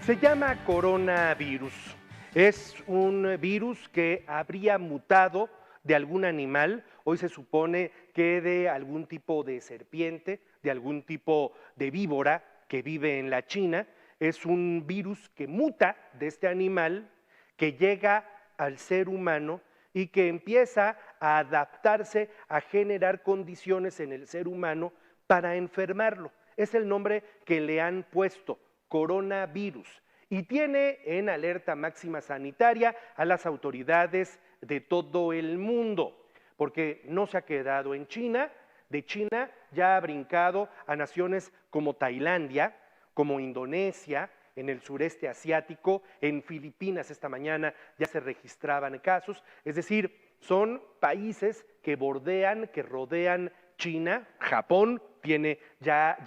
Se llama coronavirus. Es un virus que habría mutado de algún animal. Hoy se supone que de algún tipo de serpiente, de algún tipo de víbora que vive en la China. Es un virus que muta de este animal, que llega al ser humano y que empieza a adaptarse, a generar condiciones en el ser humano para enfermarlo. Es el nombre que le han puesto, coronavirus, y tiene en alerta máxima sanitaria a las autoridades de todo el mundo, porque no se ha quedado en China. De China ya ha brincado a naciones como Tailandia, como Indonesia, en el sureste asiático, en Filipinas esta mañana ya se registraban casos. Es decir, son países que bordean, que rodean China. Japón tiene ya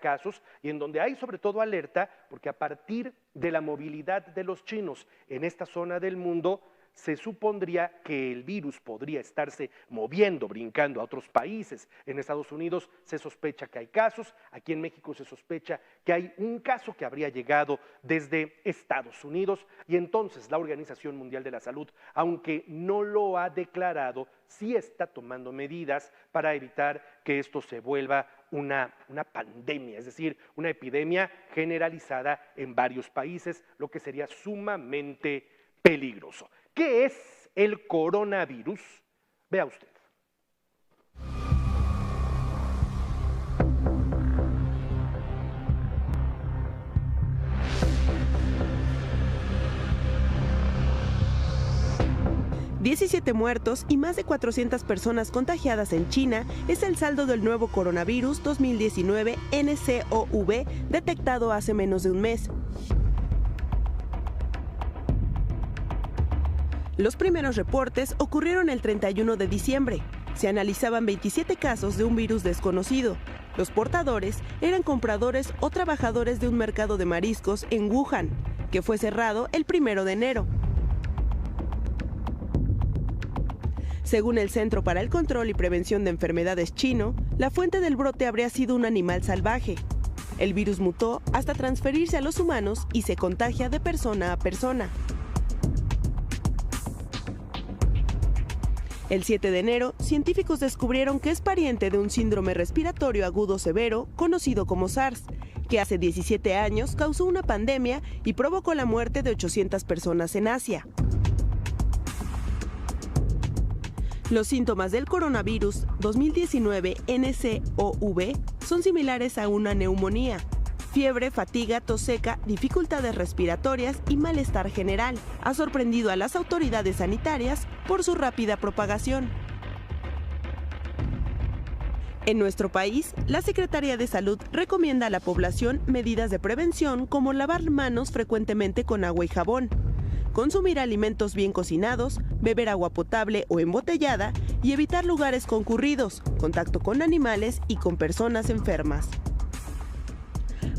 casos, y en donde hay sobre todo alerta, porque a partir de la movilidad de los chinos en esta zona del mundo, se supondría que el virus podría estarse moviendo, brincando a otros países. En Estados Unidos se sospecha que hay casos, aquí en México se sospecha que hay un caso que habría llegado desde Estados Unidos, y entonces la Organización Mundial de la Salud, aunque no lo ha declarado, sí está tomando medidas para evitar que esto se vuelva una pandemia, es decir, una epidemia generalizada en varios países, lo que sería sumamente peligroso. ¿Qué es el coronavirus? Vea usted. $17 muertos y más de 400 personas contagiadas en China es el saldo del nuevo coronavirus 2019 nCoV detectado hace menos de un mes. Los primeros reportes ocurrieron el 31 de diciembre. Se analizaban 27 casos de un virus desconocido. Los portadores eran compradores o trabajadores de un mercado de mariscos en Wuhan, que fue cerrado el 1 de enero. Según el Centro para el Control y Prevención de Enfermedades chino, la fuente del brote habría sido un animal salvaje. El virus mutó hasta transferirse a los humanos y se contagia de persona a persona. El 7 de enero, científicos descubrieron que es pariente de un síndrome respiratorio agudo severo, conocido como SARS, que hace 17 años causó una pandemia y provocó la muerte de 800 personas en Asia. Los síntomas del coronavirus 2019 nCoV son similares a una neumonía: fiebre, fatiga, tos seca, dificultades respiratorias y malestar general. Ha sorprendido a las autoridades sanitarias por su rápida propagación. En nuestro país, la Secretaría de Salud recomienda a la población medidas de prevención como lavar manos frecuentemente con agua y jabón, consumir alimentos bien cocinados, beber agua potable o embotellada y evitar lugares concurridos, contacto con animales y con personas enfermas.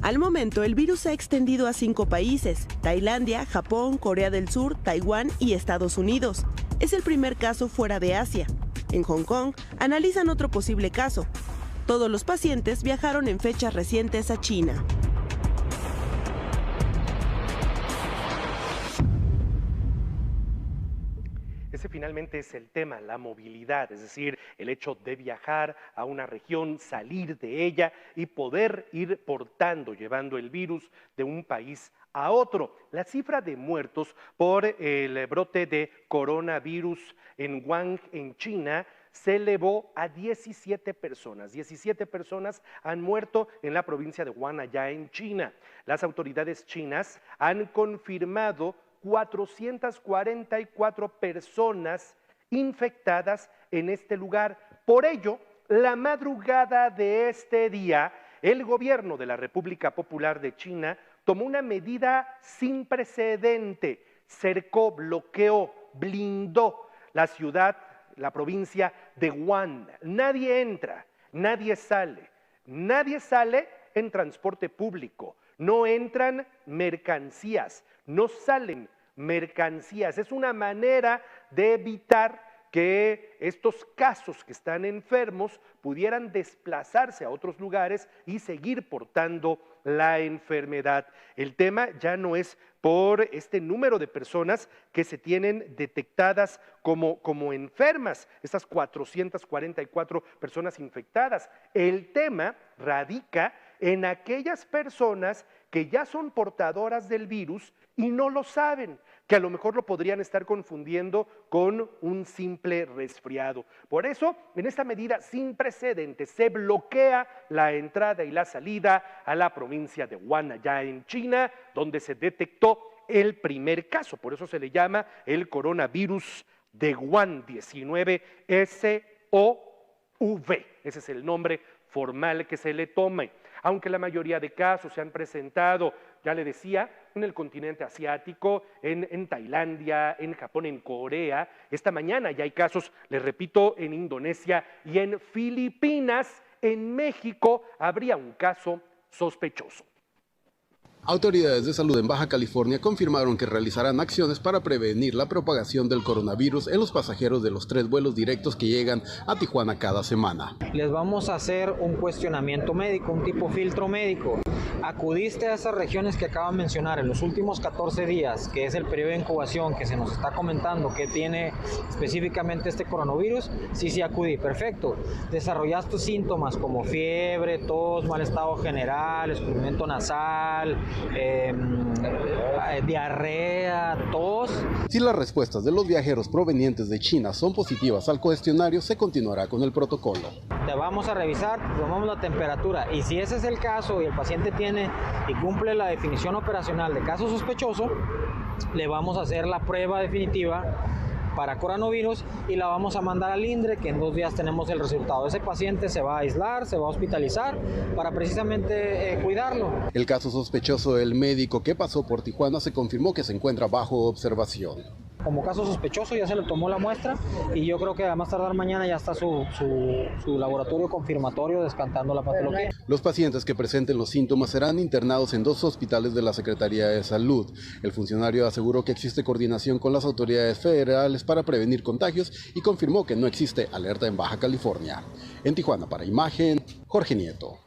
Al momento, el virus se ha extendido a 5 países: Tailandia, Japón, Corea del Sur, Taiwán y Estados Unidos. Es el primer caso fuera de Asia. En Hong Kong analizan otro posible caso. Todos los pacientes viajaron en fechas recientes a China. Ese finalmente es el tema, la movilidad, es decir, el hecho de viajar a una región, salir de ella y poder ir portando, llevando el virus de un país a otro. La cifra de muertos por el brote de coronavirus en Wuhan, en China, se elevó a 17 personas. 17 personas han muerto en la provincia de Wuhan, allá en China. Las autoridades chinas han confirmado 444 personas infectadas en este lugar. Por ello, la madrugada de este día, el gobierno de la República Popular de China tomó una medida sin precedente: cercó, bloqueó, blindó la ciudad, la provincia de Wuhan. Nadie entra, nadie sale en transporte público, no entran mercancías, no salen mercancías. Es una manera de evitar que estos casos que están enfermos pudieran desplazarse a otros lugares y seguir portando la enfermedad. El tema ya no es por este número de personas que se tienen detectadas como enfermas, estas 444 personas infectadas. El tema radica en aquellas personas que ya son portadoras del virus y no lo saben, que a lo mejor lo podrían estar confundiendo con un simple resfriado. Por eso, en esta medida sin precedentes, se bloquea la entrada y la salida a la provincia de Wuhan, allá en China, donde se detectó el primer caso. Por eso se le llama el coronavirus de Wuhan 19 SOV. Ese es el nombre formal que se le toma. Aunque la mayoría de casos se han presentado, ya le decía, en el continente asiático, en Tailandia, en Japón, en Corea. Esta mañana ya hay casos, les repito, en Indonesia y en Filipinas. En México habría un caso sospechoso. Autoridades de salud en Baja California confirmaron que realizarán acciones para prevenir la propagación del coronavirus en los pasajeros de los 3 vuelos directos que llegan a Tijuana cada semana. Les vamos a hacer un cuestionamiento médico, un tipo filtro médico. Acudiste a esas regiones que acabo de mencionar en los últimos 14 días, que es el periodo de incubación que se nos está comentando que tiene específicamente este coronavirus. Sí, acudí, perfecto. Desarrollaste síntomas como fiebre, tos, mal estado general, escurrimiento nasal, diarrea, tos. Si las respuestas de los viajeros provenientes de China son positivas al cuestionario, se continuará con el protocolo. Te vamos a revisar, tomamos la temperatura y si ese es el caso y el paciente tiene y cumple la definición operacional de caso sospechoso, le vamos a hacer la prueba definitiva para coronavirus y la vamos a mandar al INDRE, que en 2 días tenemos el resultado. Ese paciente se va a aislar, se va a hospitalizar para precisamente cuidarlo. El caso sospechoso del médico que pasó por Tijuana se confirmó que se encuentra bajo observación. Como caso sospechoso ya se le tomó la muestra y yo creo que a más tardar mañana ya está su laboratorio confirmatorio descartando la patología. Los pacientes que presenten los síntomas serán internados en 2 hospitales de la Secretaría de Salud. El funcionario aseguró que existe coordinación con las autoridades federales para prevenir contagios y confirmó que no existe alerta en Baja California. En Tijuana, para Imagen, Jorge Nieto.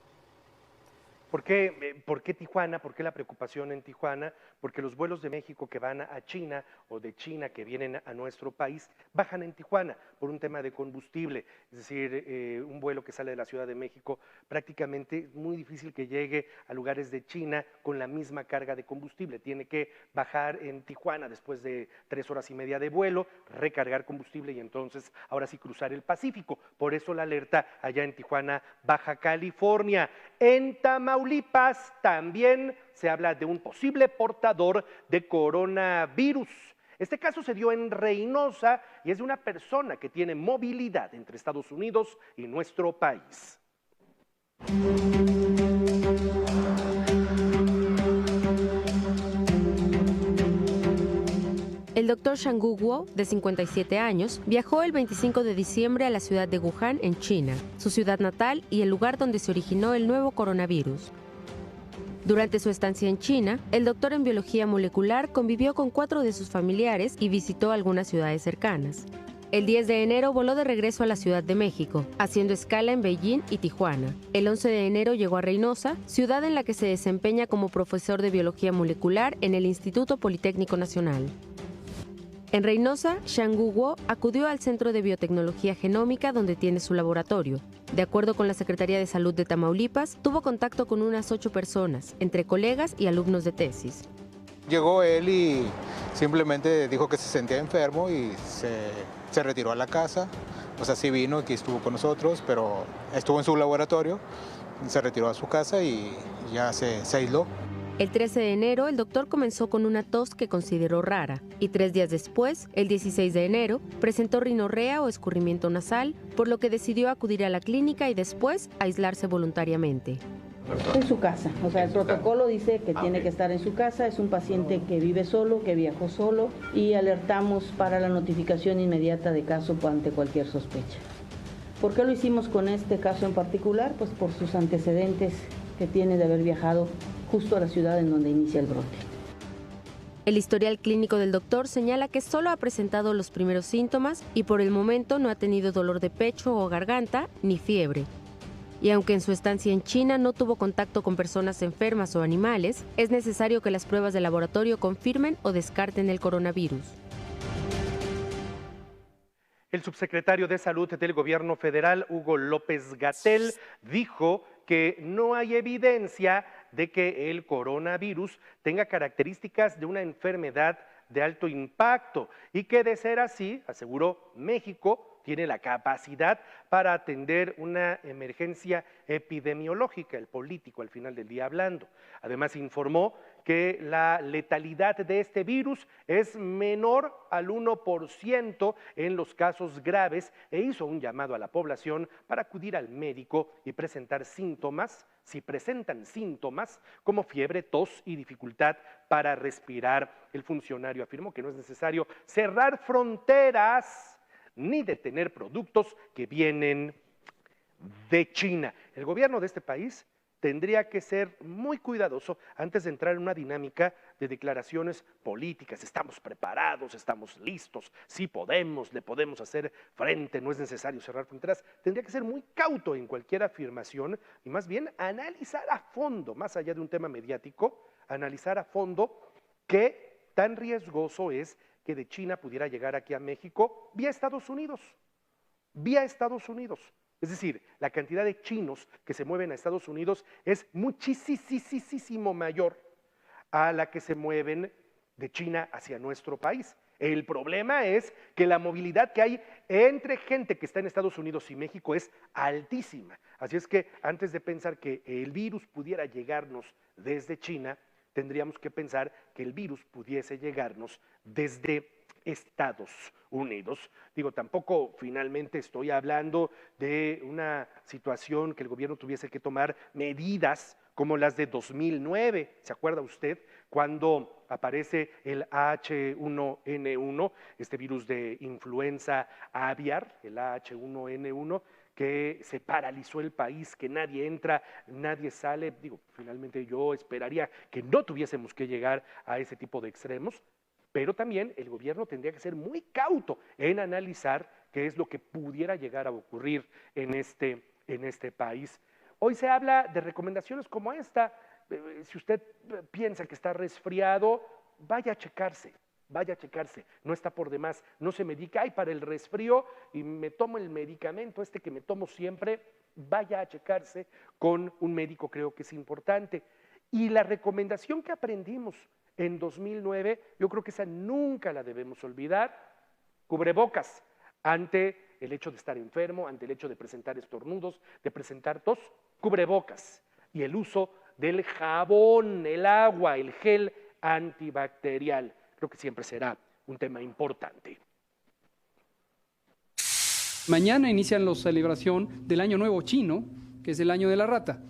¿Por qué Tijuana? ¿Por qué la preocupación en Tijuana? Porque los vuelos de México que van a China o de China que vienen a nuestro país bajan en Tijuana por un tema de combustible. Es decir, un vuelo que sale de la Ciudad de México prácticamente es muy difícil que llegue a lugares de China con la misma carga de combustible. Tiene que bajar en Tijuana después de 3 horas y media de vuelo, recargar combustible y entonces ahora sí cruzar el Pacífico. Por eso la alerta allá en Tijuana, Baja California. En Tamaulipas también se habla de un posible portador de coronavirus. Este caso se dio en Reynosa y es de una persona que tiene movilidad entre Estados Unidos y nuestro país. El doctor Shanggu Guo, de 57 años, viajó el 25 de diciembre a la ciudad de Wuhan, en China, su ciudad natal y el lugar donde se originó el nuevo coronavirus. Durante su estancia en China, el doctor en biología molecular convivió con 4 de sus familiares y visitó algunas ciudades cercanas. El 10 de enero voló de regreso a la Ciudad de México, haciendo escala en Beijing y Tijuana. El 11 de enero llegó a Reynosa, ciudad en la que se desempeña como profesor de biología molecular en el Instituto Politécnico Nacional. En Reynosa, Shanggu Guo acudió al Centro de Biotecnología Genómica donde tiene su laboratorio. De acuerdo con la Secretaría de Salud de Tamaulipas, tuvo contacto con unas 8 personas, entre colegas y alumnos de tesis. Llegó él y simplemente dijo que se sentía enfermo y se retiró a la casa. O sea, sí vino, aquí estuvo con nosotros, pero estuvo en su laboratorio, se retiró a su casa y ya se aisló. El 13 de enero, el doctor comenzó con una tos que consideró rara y 3 días después, el 16 de enero, presentó rinorrea o escurrimiento nasal, por lo que decidió acudir a la clínica y después aislarse voluntariamente. En su casa, o sea, el protocolo dice que tiene que estar en su casa, es un paciente que vive solo, que viajó solo y alertamos para la notificación inmediata de caso ante cualquier sospecha. ¿Por qué lo hicimos con este caso en particular? Pues por sus antecedentes que tiene de haber viajado justo a la ciudad en donde inicia el brote. El historial clínico del doctor señala que solo ha presentado los primeros síntomas y por el momento no ha tenido dolor de pecho o garganta ni fiebre. Y aunque en su estancia en China no tuvo contacto con personas enfermas o animales, es necesario que las pruebas de laboratorio confirmen o descarten el coronavirus. El subsecretario de Salud del Gobierno federal, Hugo López-Gatell, dijo que no hay evidencia de que el coronavirus tenga características de una enfermedad de alto impacto y que, de ser así, aseguró, México tiene la capacidad para atender una emergencia epidemiológica, el político al final del día hablando. Además informó que la letalidad de este virus es menor al 1% en los casos graves e hizo un llamado a la población para acudir al médico y presentar síntomas, si presentan síntomas como fiebre, tos y dificultad para respirar. El funcionario afirmó que no es necesario cerrar fronteras ni detener productos que vienen de China. El gobierno de este país tendría que ser muy cuidadoso antes de entrar en una dinámica de declaraciones políticas. Estamos preparados, estamos listos, sí podemos, le podemos hacer frente, no es necesario cerrar fronteras. Tendría que ser muy cauto en cualquier afirmación y más bien analizar a fondo, más allá de un tema mediático, analizar a fondo qué tan riesgoso es que de China pudiera llegar aquí a México vía Estados Unidos. Es decir, la cantidad de chinos que se mueven a Estados Unidos es muchísimo mayor a la que se mueven de China hacia nuestro país. El problema es que la movilidad que hay entre gente que está en Estados Unidos y México es altísima. Así es que antes de pensar que el virus pudiera llegarnos desde China, tendríamos que pensar que el virus pudiese llegarnos desde Estados Unidos. Digo, tampoco finalmente estoy hablando de una situación que el gobierno tuviese que tomar medidas como las de 2009. ¿Se acuerda usted cuando aparece el H1N1, este virus de influenza aviar, el H1N1, que se paralizó el país, que nadie entra, nadie sale? Digo, finalmente yo esperaría que no tuviésemos que llegar a ese tipo de extremos, pero también el gobierno tendría que ser muy cauto en analizar qué es lo que pudiera llegar a ocurrir en este país. Hoy se habla de recomendaciones como esta. Si usted piensa que está resfriado, vaya a checarse. No está por demás, no se medique, ay, para el resfrío y me tomo el medicamento que me tomo siempre. Vaya a checarse con un médico, creo que es importante. Y la recomendación que aprendimos en 2009, yo creo que esa nunca la debemos olvidar: cubrebocas ante el hecho de estar enfermo, ante el hecho de presentar estornudos, de presentar tos, cubrebocas, y el uso del jabón, el agua, el gel antibacterial. Creo que siempre será un tema importante. Mañana inician la celebración del Año Nuevo Chino, que es el Año de la Rata.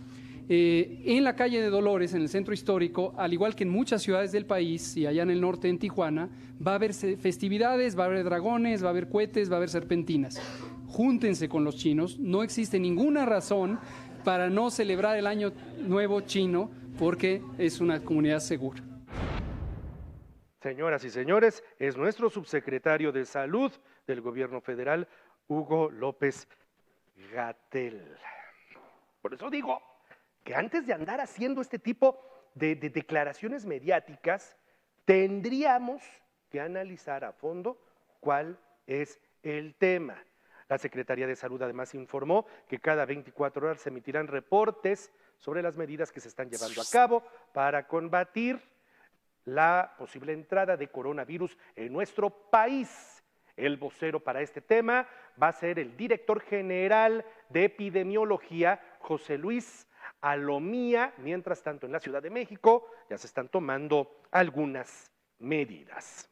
En la calle de Dolores, en el centro histórico, al igual que en muchas ciudades del país y allá en el norte, en Tijuana, va a haber festividades, va a haber dragones, va a haber cohetes, va a haber serpentinas. Júntense con los chinos, no existe ninguna razón para no celebrar el Año Nuevo Chino, porque es una comunidad segura. Señoras y señores, es nuestro subsecretario de Salud del Gobierno federal, Hugo López-Gatell. Por eso digo que antes de andar haciendo este tipo de declaraciones mediáticas, tendríamos que analizar a fondo cuál es el tema. La Secretaría de Salud además informó que cada 24 horas se emitirán reportes sobre las medidas que se están llevando a cabo para combatir la posible entrada de coronavirus en nuestro país. El vocero para este tema va a ser el director general de epidemiología, José Luis Alomía. Mientras tanto, en la Ciudad de México ya se están tomando algunas medidas.